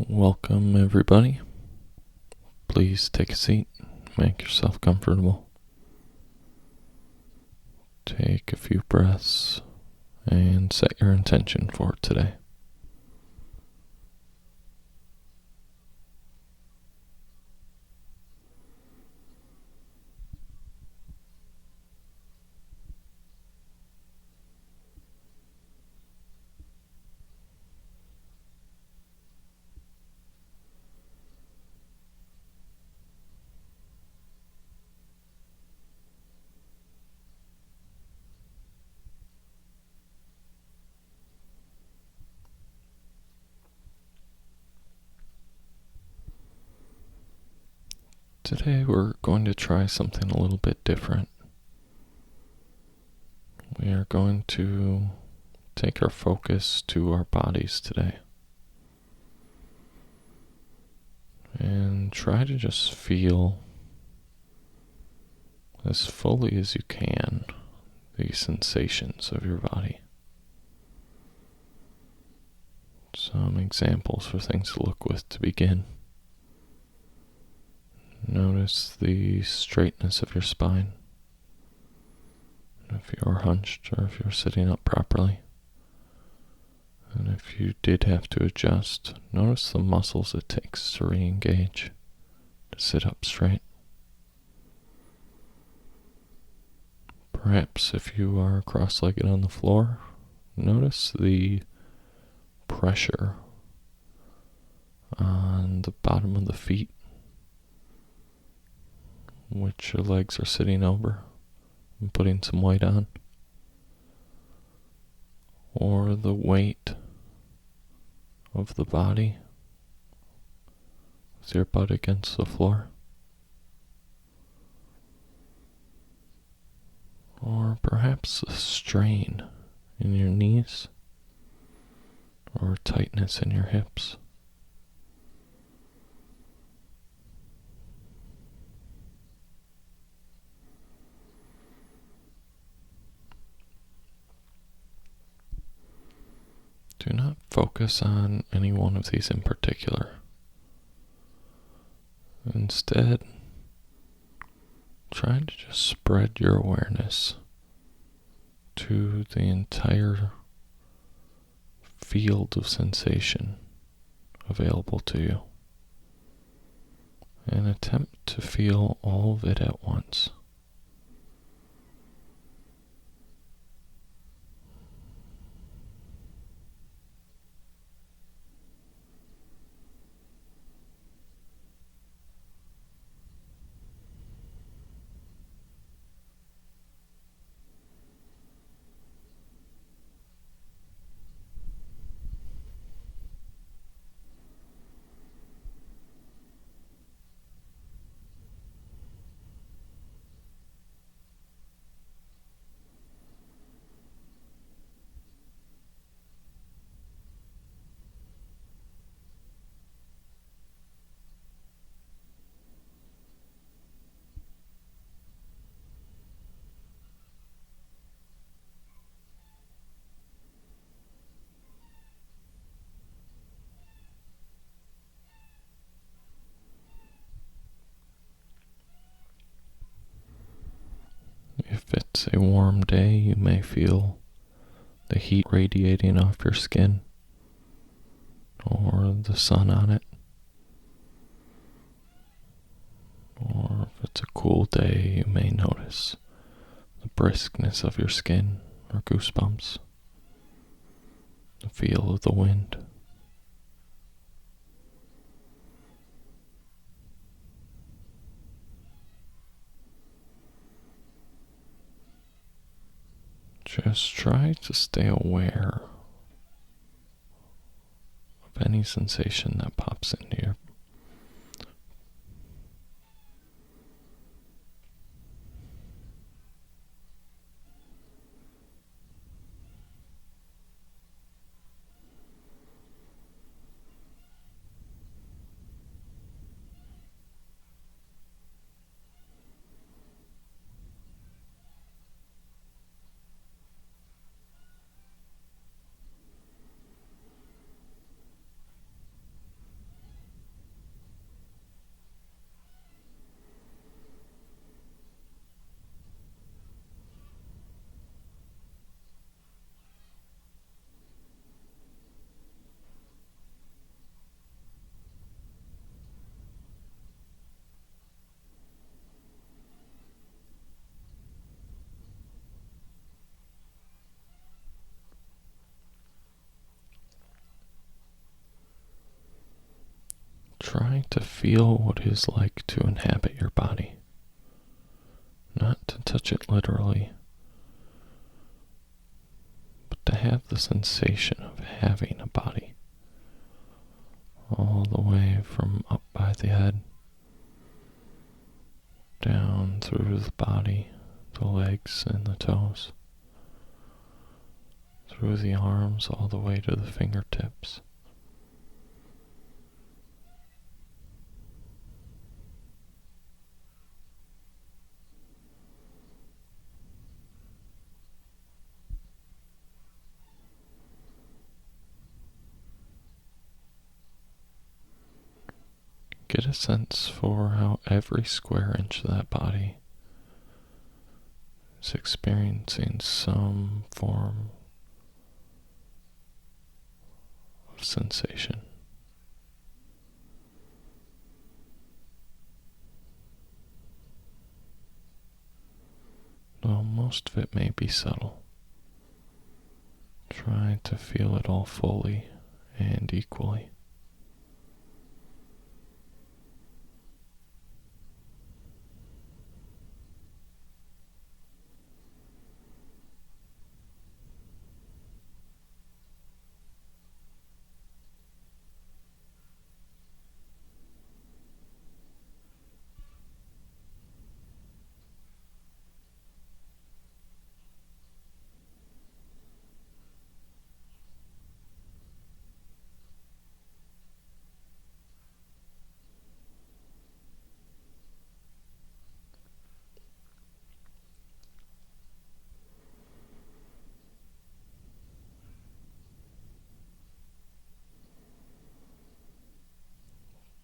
Welcome, everybody. Please take a seat, make yourself comfortable. Take a few breaths and set your intention for today. Today we're going to try something a little bit different. We are going to take our focus to our bodies today and try to just feel as fully as you can the sensations of your body. Some examples for things to look with to begin. Notice the straightness of your spine. If you're hunched or if you're sitting up properly. And if you did have to adjust, notice the muscles it takes to re-engage, to sit up straight. Perhaps if you are cross-legged on the floor, notice the pressure on the bottom of the feet, which your legs are sitting over and putting some weight on, or the weight of the body with your butt against the floor, or perhaps a strain in your knees or tightness in your hips. Do not focus on any one of these in particular. Instead, try to just spread your awareness to the entire field of sensation available to you, and attempt to feel all of it at once. If it's a warm day, you may feel the heat radiating off your skin or the sun on it. Or if it's a cool day, you may notice the briskness of your skin or goosebumps, the feel of the wind. Just try to stay aware of any sensation that pops into your to feel what it is like to inhabit your body. Not to touch it literally, but to have the sensation of having a body. All the way from up by the head, down through the body, the legs and the toes, through the arms all the way to the fingertips. Get a sense for how every square inch of that body is experiencing some form of sensation. Though most of it may be subtle, try to feel it all fully and equally.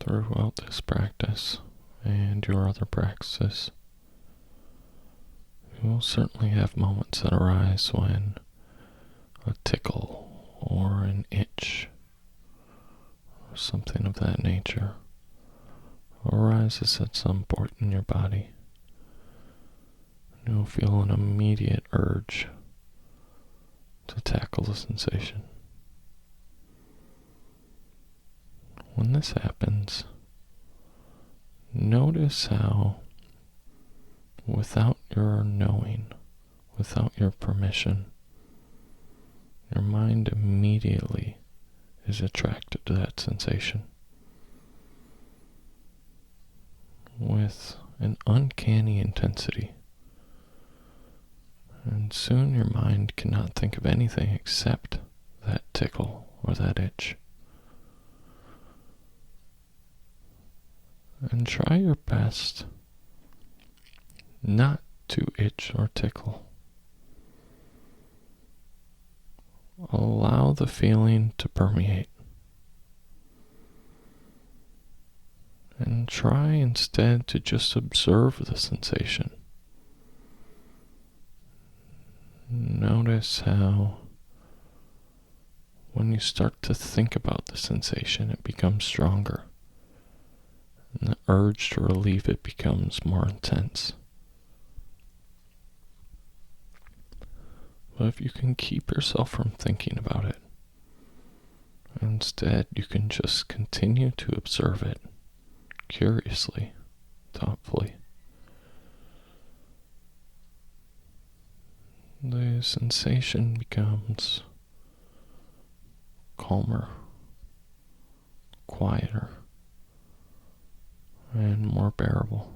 Throughout this practice and your other practices, you will certainly have moments that arise when a tickle or an itch or something of that nature arises at some point in your body. You'll feel an immediate urge to tackle the sensation. When this happens, notice how, without your knowing, without your permission, your mind immediately is attracted to that sensation with an uncanny intensity. And soon your mind cannot think of anything except that tickle or that itch. And try your best not to itch or tickle. Allow the feeling to permeate. And try instead to just observe the sensation. Notice how when you start to think about the sensation, it becomes stronger. And the urge to relieve it becomes more intense. But if you can keep yourself from thinking about it, instead you can just continue to observe it curiously, thoughtfully. The sensation becomes calmer, quieter, and more bearable.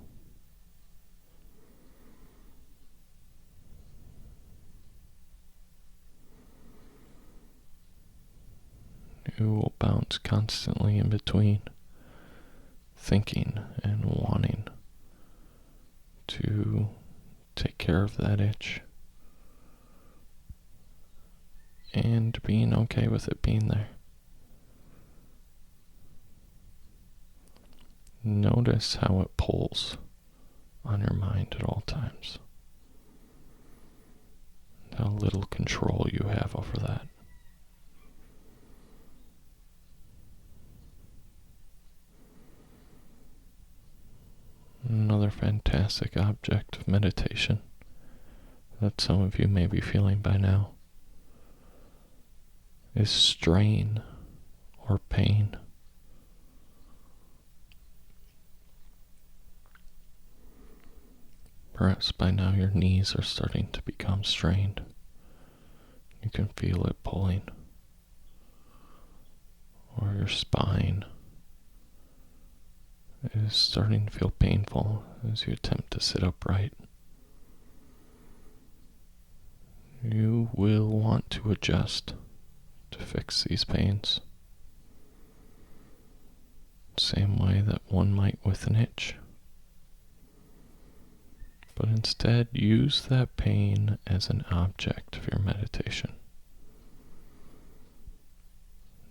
You will bounce constantly in between thinking and wanting to take care of that itch and being okay with it being there. Notice how it pulls on your mind at all times. How little control you have over that. Another fantastic object of meditation that some of you may be feeling by now is strain or pain. Perhaps by now your knees are starting to become strained. You can feel it pulling. Or your spine is starting to feel painful as you attempt to sit upright. You will want to adjust to fix these pains. Same way that one might with an itch. But instead, use that pain as an object of your meditation.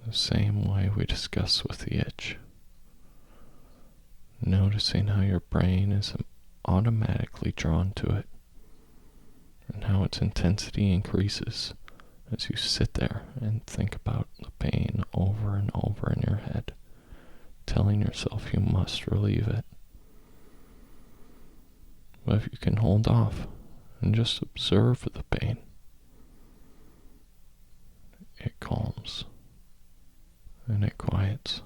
The same way we discussed with the itch. Noticing how your brain is automatically drawn to it, and how its intensity increases as you sit there and think about the pain over and over in your head, telling yourself you must relieve it. But if you can hold off and just observe the pain, it calms and it quiets.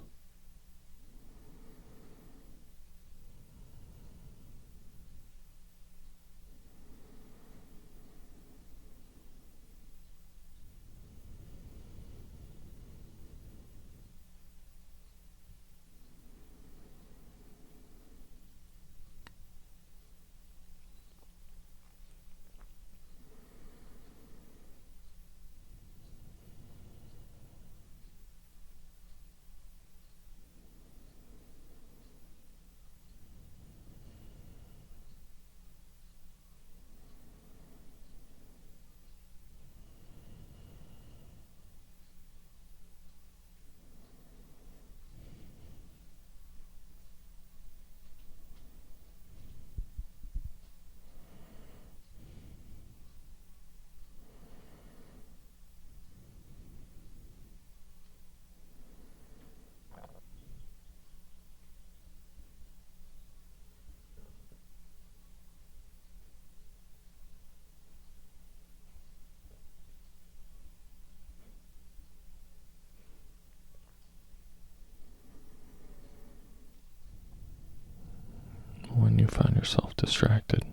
When you find yourself distracted,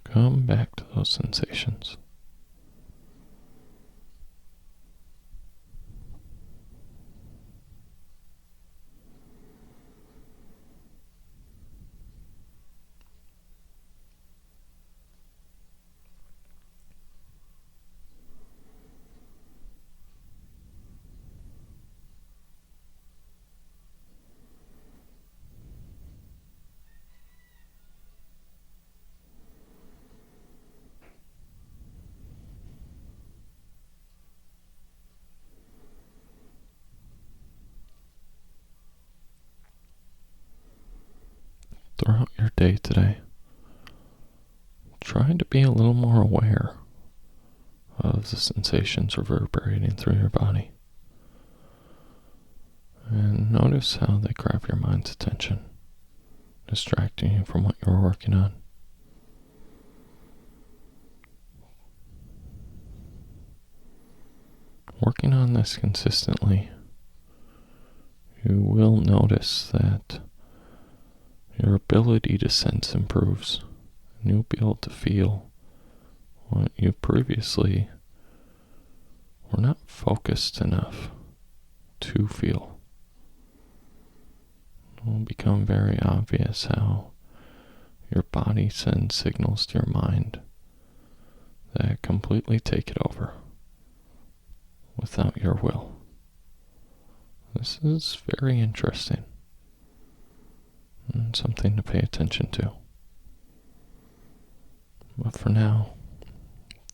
come back to those sensations. Throughout your day today, try to be a little more aware of the sensations reverberating through your body. And notice how they grab your mind's attention, distracting you from what you're working on. Working on this consistently, you will notice that your ability to sense improves, and you'll be able to feel what you previously were not focused enough to feel. It will become very obvious how your body sends signals to your mind that completely take it over without your will. This is very interesting and something to pay attention to. But for now,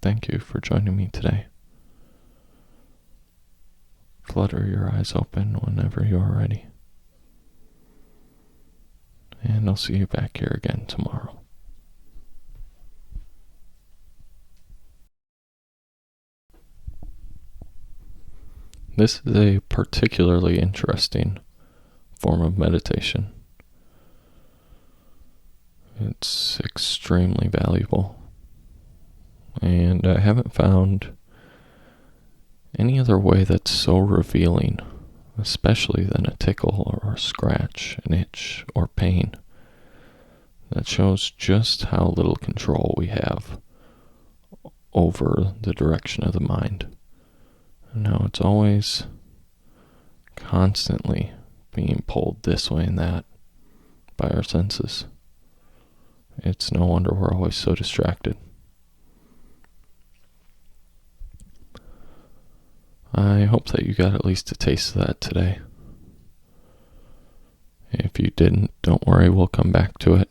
thank you for joining me today. Flutter your eyes open whenever you are ready. And I'll see you back here again tomorrow. This is a particularly interesting form of meditation. It's extremely valuable, and I haven't found any other way that's so revealing, especially than a tickle or a scratch, an itch, or pain, that shows just how little control we have over the direction of the mind. And how it's always constantly being pulled this way and that by our senses. It's no wonder we're always so distracted. I hope that you got at least a taste of that today. If you didn't, don't worry, we'll come back to it.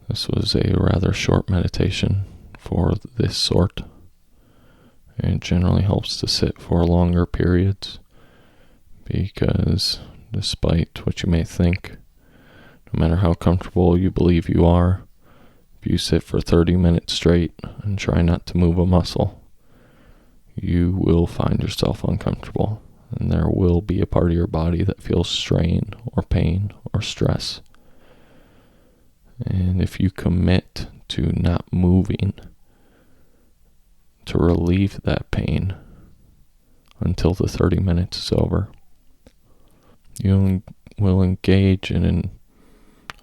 This was a rather short meditation for this sort. It generally helps to sit for longer periods because despite what you may think, no matter how comfortable you believe you are, if you sit for 30 minutes straight and try not to move a muscle, you will find yourself uncomfortable, and there will be a part of your body that feels strain or pain or stress. And if you commit to not moving to relieve that pain until the 30 minutes is over, you will engage in an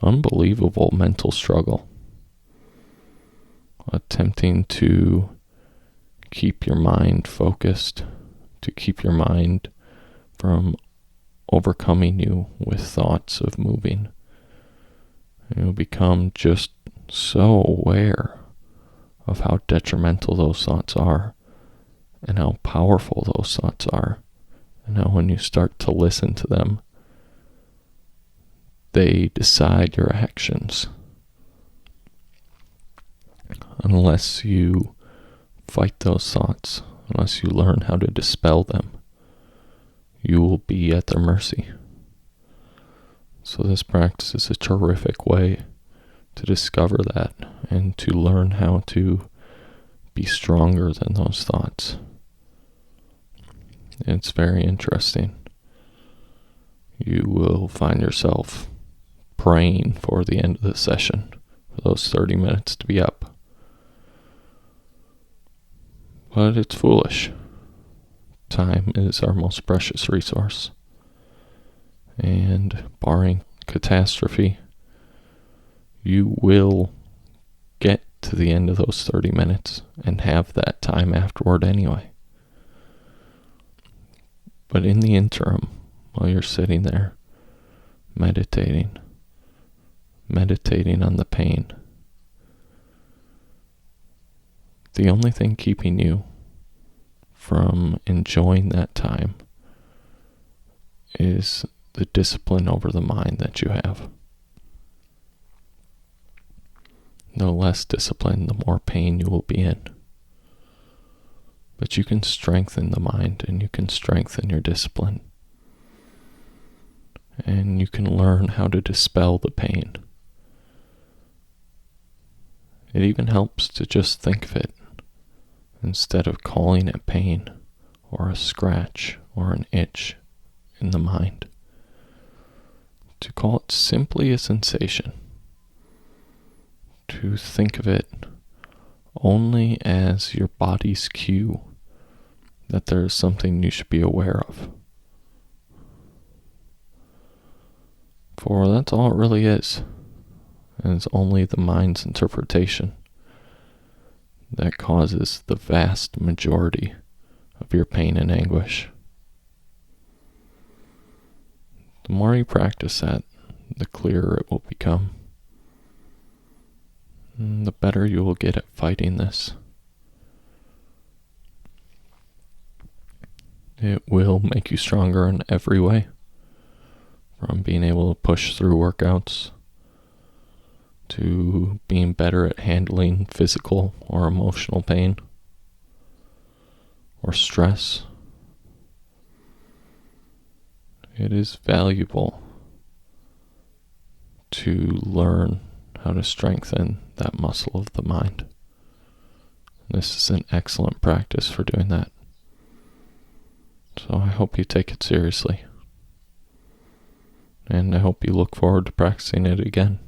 unbelievable mental struggle, attempting to keep your mind focused, to keep your mind from overcoming you with thoughts of moving. You'll become just so aware of how detrimental those thoughts are and how powerful those thoughts are, and how when you start to listen to them, they decide your actions. Unless you fight those thoughts, unless you learn how to dispel them, you will be at their mercy. So this practice is a terrific way to discover that and to learn how to be stronger than those thoughts. It's very interesting. You will find yourself praying for the end of the session, for those 30 minutes to be up. But it's foolish. Time is our most precious resource. And barring catastrophe, you will get to the end of those 30 minutes and have that time afterward anyway. But in the interim, while you're sitting there meditating on the pain, the only thing keeping you from enjoying that time is the discipline over the mind that you have. The less discipline, the more pain you will be in. But you can strengthen the mind, and you can strengthen your discipline. And you can learn how to dispel the pain. It even helps to just think of it, instead of calling it pain, or a scratch, or an itch in the mind. To call it simply a sensation. To think of it only as your body's cue that there is something you should be aware of. For that's all it really is. And it's only the mind's interpretation that causes the vast majority of your pain and anguish. The more you practice that, the clearer it will become. And the better you will get at fighting this. It will make you stronger in every way. From being able to push through workouts, to being better at handling physical or emotional pain, or stress. It is valuable to learn how to strengthen that muscle of the mind. This is an excellent practice for doing that. So I hope you take it seriously. And I hope you look forward to practicing it again.